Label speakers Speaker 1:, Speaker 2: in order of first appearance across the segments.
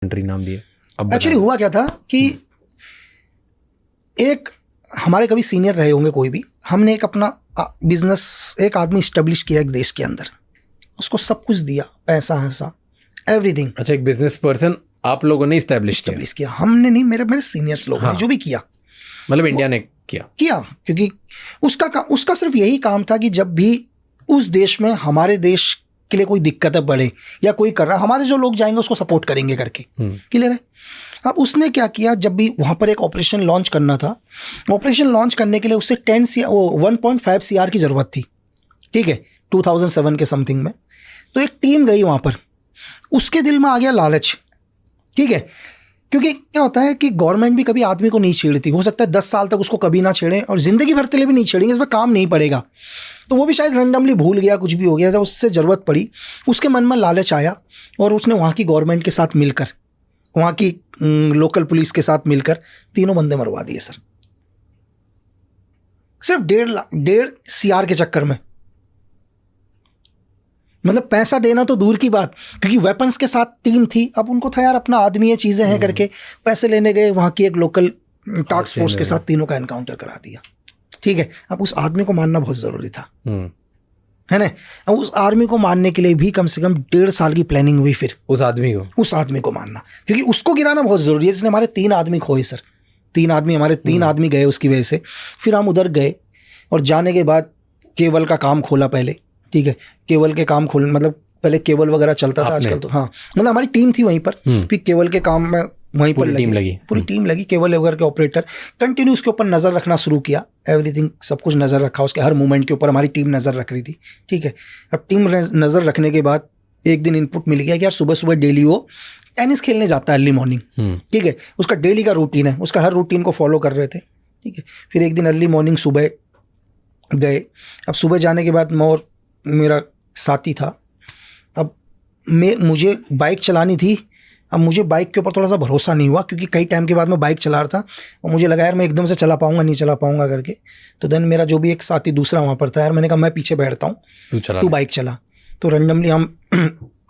Speaker 1: Country नाम दिए।
Speaker 2: Actually हुआ क्या था कि एक हमारे कभी सीनियर रहे होंगे कोई भी, हमने एक अपना बिजनेस एक आदमी इस्टेब्लिश किया एक देश के अंदर, उसको सब कुछ दिया, पैसा हंसा एवरीथिंग।
Speaker 1: अच्छा, एक बिजनेस पर्सन आप लोगों ने इस्टेब्लिश
Speaker 2: किया? हमने नहीं, मेरे सीनियर्स लोगों ने जो भी किया,
Speaker 1: मतलब इंडिया ने किया
Speaker 2: क्योंकि उसका सिर्फ यही काम था कि जब भी उस देश में हमारे देश के लिए कोई दिक्कतें बढ़े या कोई कर रहा, हमारे जो लोग जाएंगे उसको सपोर्ट करेंगे करके। क्लियर है? अब उसने क्या किया, जब भी वहाँ पर एक ऑपरेशन लॉन्च करना था, ऑपरेशन लॉन्च करने के लिए उससे 1.5 CR की ज़रूरत थी, ठीक है, 2007 के समथिंग में। तो एक टीम गई वहाँ पर, उसके दिल में आ गया लालच, ठीक है, क्योंकि क्या होता है कि गवर्नमेंट भी कभी आदमी को नहीं छेड़ती, हो सकता है 10 साल तक उसको कभी ना छेड़े और ज़िंदगी भर के लिए भी नहीं छेड़ेंगे, इस पर काम नहीं पड़ेगा। तो वो भी शायद रैंडमली भूल गया, कुछ भी हो गया, जब उससे ज़रूरत पड़ी उसके मन में लालच आया और उसने वहाँ की गवर्नमेंट के साथ मिलकर, वहाँ की लोकल पुलिस के साथ मिलकर 3 बंदे मरवा दिए सर, सिर्फ 1.5 CR के चक्कर में। मतलब पैसा देना तो दूर की बात, क्योंकि वेपन्स के साथ टीम थी, अब उनको था यार अपना आदमी ये चीज़ें हैं करके पैसे लेने गए, वहाँ की एक लोकल टास्क फोर्स के साथ तीनों का एनकाउंटर करा दिया, ठीक है। अब उस आदमी को मारना बहुत ज़रूरी था, है ना। अब उस आर्मी को मारने के लिए भी कम से कम 1.5 साल की प्लानिंग हुई, फिर उस आदमी को मारना, क्योंकि उसको गिराना बहुत ज़रूरी है। जिसने हमारे 3 आदमी खोए सर, 3 आदमी गए उसकी वजह से। फिर हम उधर गए और जाने के बाद केबल का काम खोला पहले, ठीक है, केबल के काम खोल, मतलब पहले केबल वगैरह चलता था, आजकल तो हाँ, मतलब हमारी टीम थी वहीं पर, फिर केबल के काम में वहीं पर पूरी टीम लगी, केबल वगैरह के ऑपरेटर कंटिन्यू उसके ऊपर नज़र रखना शुरू किया, एवरीथिंग सब कुछ नज़र रखा, उसके हर मूवमेंट के ऊपर हमारी टीम नज़र रख रही थी, ठीक है। अब टीम नज़र रखने के बाद एक दिन इनपुट मिल गया कि यार सुबह सुबह डेली वो टेनिस खेलने जाता है अर्ली मॉर्निंग, ठीक है, उसका डेली का रूटीन है, उसका हर रूटीन को फॉलो कर रहे थे, ठीक है। फिर एक दिन अर्ली मॉर्निंग सुबह गए। अब सुबह जाने के बाद मैं और मेरा साथी था, अब मुझे बाइक चलानी थी। अब मुझे बाइक के ऊपर थोड़ा सा भरोसा नहीं हुआ, क्योंकि कई टाइम के बाद मैं बाइक चला रहा था और मुझे लगा यार मैं एकदम से चला पाऊंगा नहीं चला पाऊंगा करके। तो देन मेरा जो भी एक साथी दूसरा वहाँ पर था, यार मैंने कहा मैं पीछे बैठता हूँ, तू बाइक चला। तो रैंडमली हम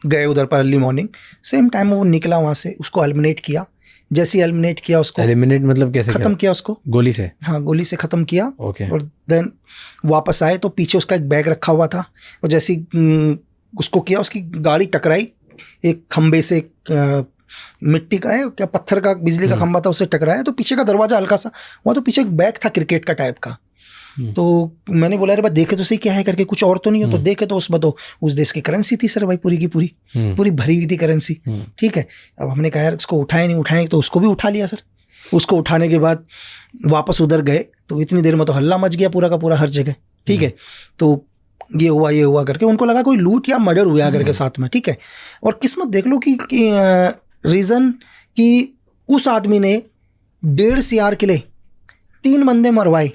Speaker 2: गए उधर पर अर्ली मॉर्निंग, सेम टाइम वो निकला वहाँ से, उसको एलिमिनेट किया। जैसे ही एलिमिनेट किया उसको, एलिमिनेट मतलब कैसे खत्म किया उसको, गोली से, हाँ गोली से ख़त्म किया। और देन वापस आए तो पीछे उसका एक बैग रखा हुआ था, और जैसे उसको किया, उसकी गाड़ी टकराई एक खंबे से, मिट्टी का है क्या, पत्थर का, बिजली का खंबा था, उससे टकराया। तो पीछे का दरवाजा हल्का सा वहाँ, तो पीछे एक बैग था क्रिकेट का टाइप का। तो मैंने बोला अरे भाई देखे तो सही क्या है करके, कुछ और तो नहीं हो। तो देखे तो उसमें तो उस देश की करेंसी थी सर भाई, पूरी की पूरी भरी हुई थी करेंसी, ठीक है। अब हमने कहा यार उसको उठाए तो उसको भी उठा लिया सर। उसको उठाने के बाद वापस उधर गए तो इतनी देर में तो हल्ला मच गया पूरा का पूरा हर जगह, ठीक है। तो ये हुआ करके उनको लगा कोई लूट या मर्डर हुआ करके साथ में, ठीक है। और किस्मत देख लो कि रीज़न कि उस आदमी ने 1.5 CR के लिए 3 बंदे मरवाए,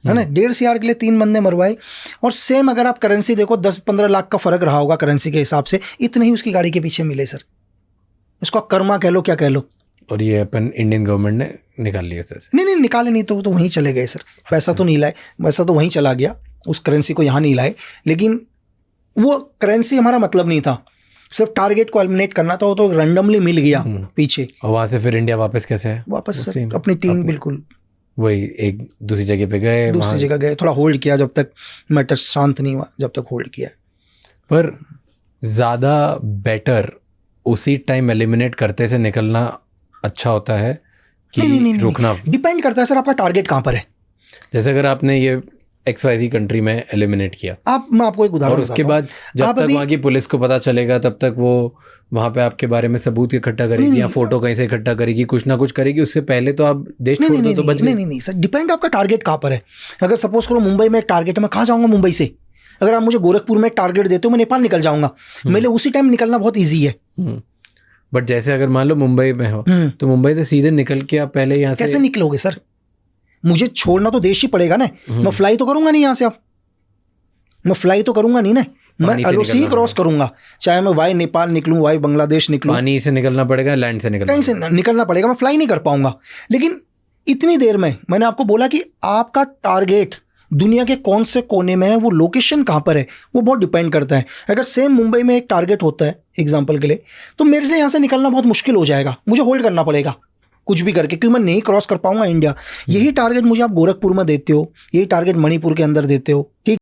Speaker 2: है ना, 1.5 CR के लिए 3 बंदे मरवाए। और सेम अगर आप करेंसी देखो 10-15 लाख का फ़र्क रहा होगा करेंसी के हिसाब से, इतने ही उसकी गाड़ी के पीछे मिले सर। उसका कर्मा कह लो क्या कह लो।
Speaker 1: और ये अपन इंडियन गवर्नमेंट ने निकाल लिया सर?
Speaker 2: नहीं निकाले नहीं, तो वहीं चले गए सर। पैसा तो नहीं लाए, पैसा तो वहीं चला गया, उस करेंसी को यहाँ नहीं लाए। लेकिन वो करेंसी हमारा मतलब नहीं था, सिर्फ टारगेट को एलिमिनेट करना था। वो तो रैंडमली मिल गया पीछे।
Speaker 1: और वहाँ से फिर इंडिया वापस कैसे है?
Speaker 2: वापस सर अपनी टीम बिल्कुल
Speaker 1: वही एक दूसरी जगह पे गए,
Speaker 2: दूसरी जगह गए, थोड़ा होल्ड किया जब तक मैटर शांत नहीं हुआ, जब तक होल्ड किया।
Speaker 1: पर ज़्यादा बेटर उसी टाइम एलिमिनेट करते से निकलना अच्छा होता है कि
Speaker 2: नहीं,
Speaker 1: रुकना?
Speaker 2: डिपेंड करता है सर आपका टारगेट कहाँ पर है।
Speaker 1: जैसे अगर आपने ये XYZ कंट्री में एलिमिनेट किया,
Speaker 2: मैं आपको एक उदाहरण,
Speaker 1: और उसके बाद जब तक वहाँ की पुलिस को पता चलेगा तब तक वो वहाँ पे आपके बारे में सबूत इकट्ठा करेगी या फोटो कहीं से इकट्ठा करेगी, कुछ ना कुछ करेगी। उससे पहले तो आप देश छोड़ दो तो बच गए।
Speaker 2: नहीं सर, डिपेंड आपका टारगेट कहाँ पर है। अगर सपोज करो मुंबई में एक टारगेट है, मैं कहाँ जाऊँगा मुंबई से? अगर आप मुझे गोरखपुर में एक टारगेट देते हो, मैं नेपाल निकल जाऊँगा। मेरे लिए उसी टाइम निकलना बहुत ईजी है।
Speaker 1: बट जैसे अगर मान लो मुंबई में हो, तो मुंबई से सीधे निकल के आप पहले यहाँ से
Speaker 2: कैसे निकलोगे सर? मुझे छोड़ना तो देश ही पड़ेगा ना। मैं फ्लाई तो करूंगा नहीं यहाँ से, अब मैं फ्लाई तो करूंगा नहीं ना, मैं LOC ही क्रॉस करूंगा, चाहे मैं वाई नेपाल निकलूं, वाई बांग्लादेश निकलूं।
Speaker 1: पानी से निकलना पड़ेगा, लैंड से निकलना,
Speaker 2: कहीं से निकलना पड़ेगा, मैं फ्लाई नहीं कर पाऊंगा। लेकिन इतनी देर में मैंने आपको बोला कि आपका टारगेट दुनिया के कौन से कोने में है, वो लोकेशन कहाँ पर है, वो बहुत डिपेंड करता है। अगर सेम मुंबई में एक टारगेट होता है एग्जांपल के लिए, तो मेरे से यहाँ से निकलना बहुत मुश्किल हो जाएगा, मुझे होल्ड करना पड़ेगा कुछ भी करके, क्योंकि मैं नहीं क्रॉस कर पाऊंगा इंडिया। यही टारगेट मुझे आप गोरखपुर में देते हो, यही टारगेट मणिपुर के अंदर देते हो, ठीक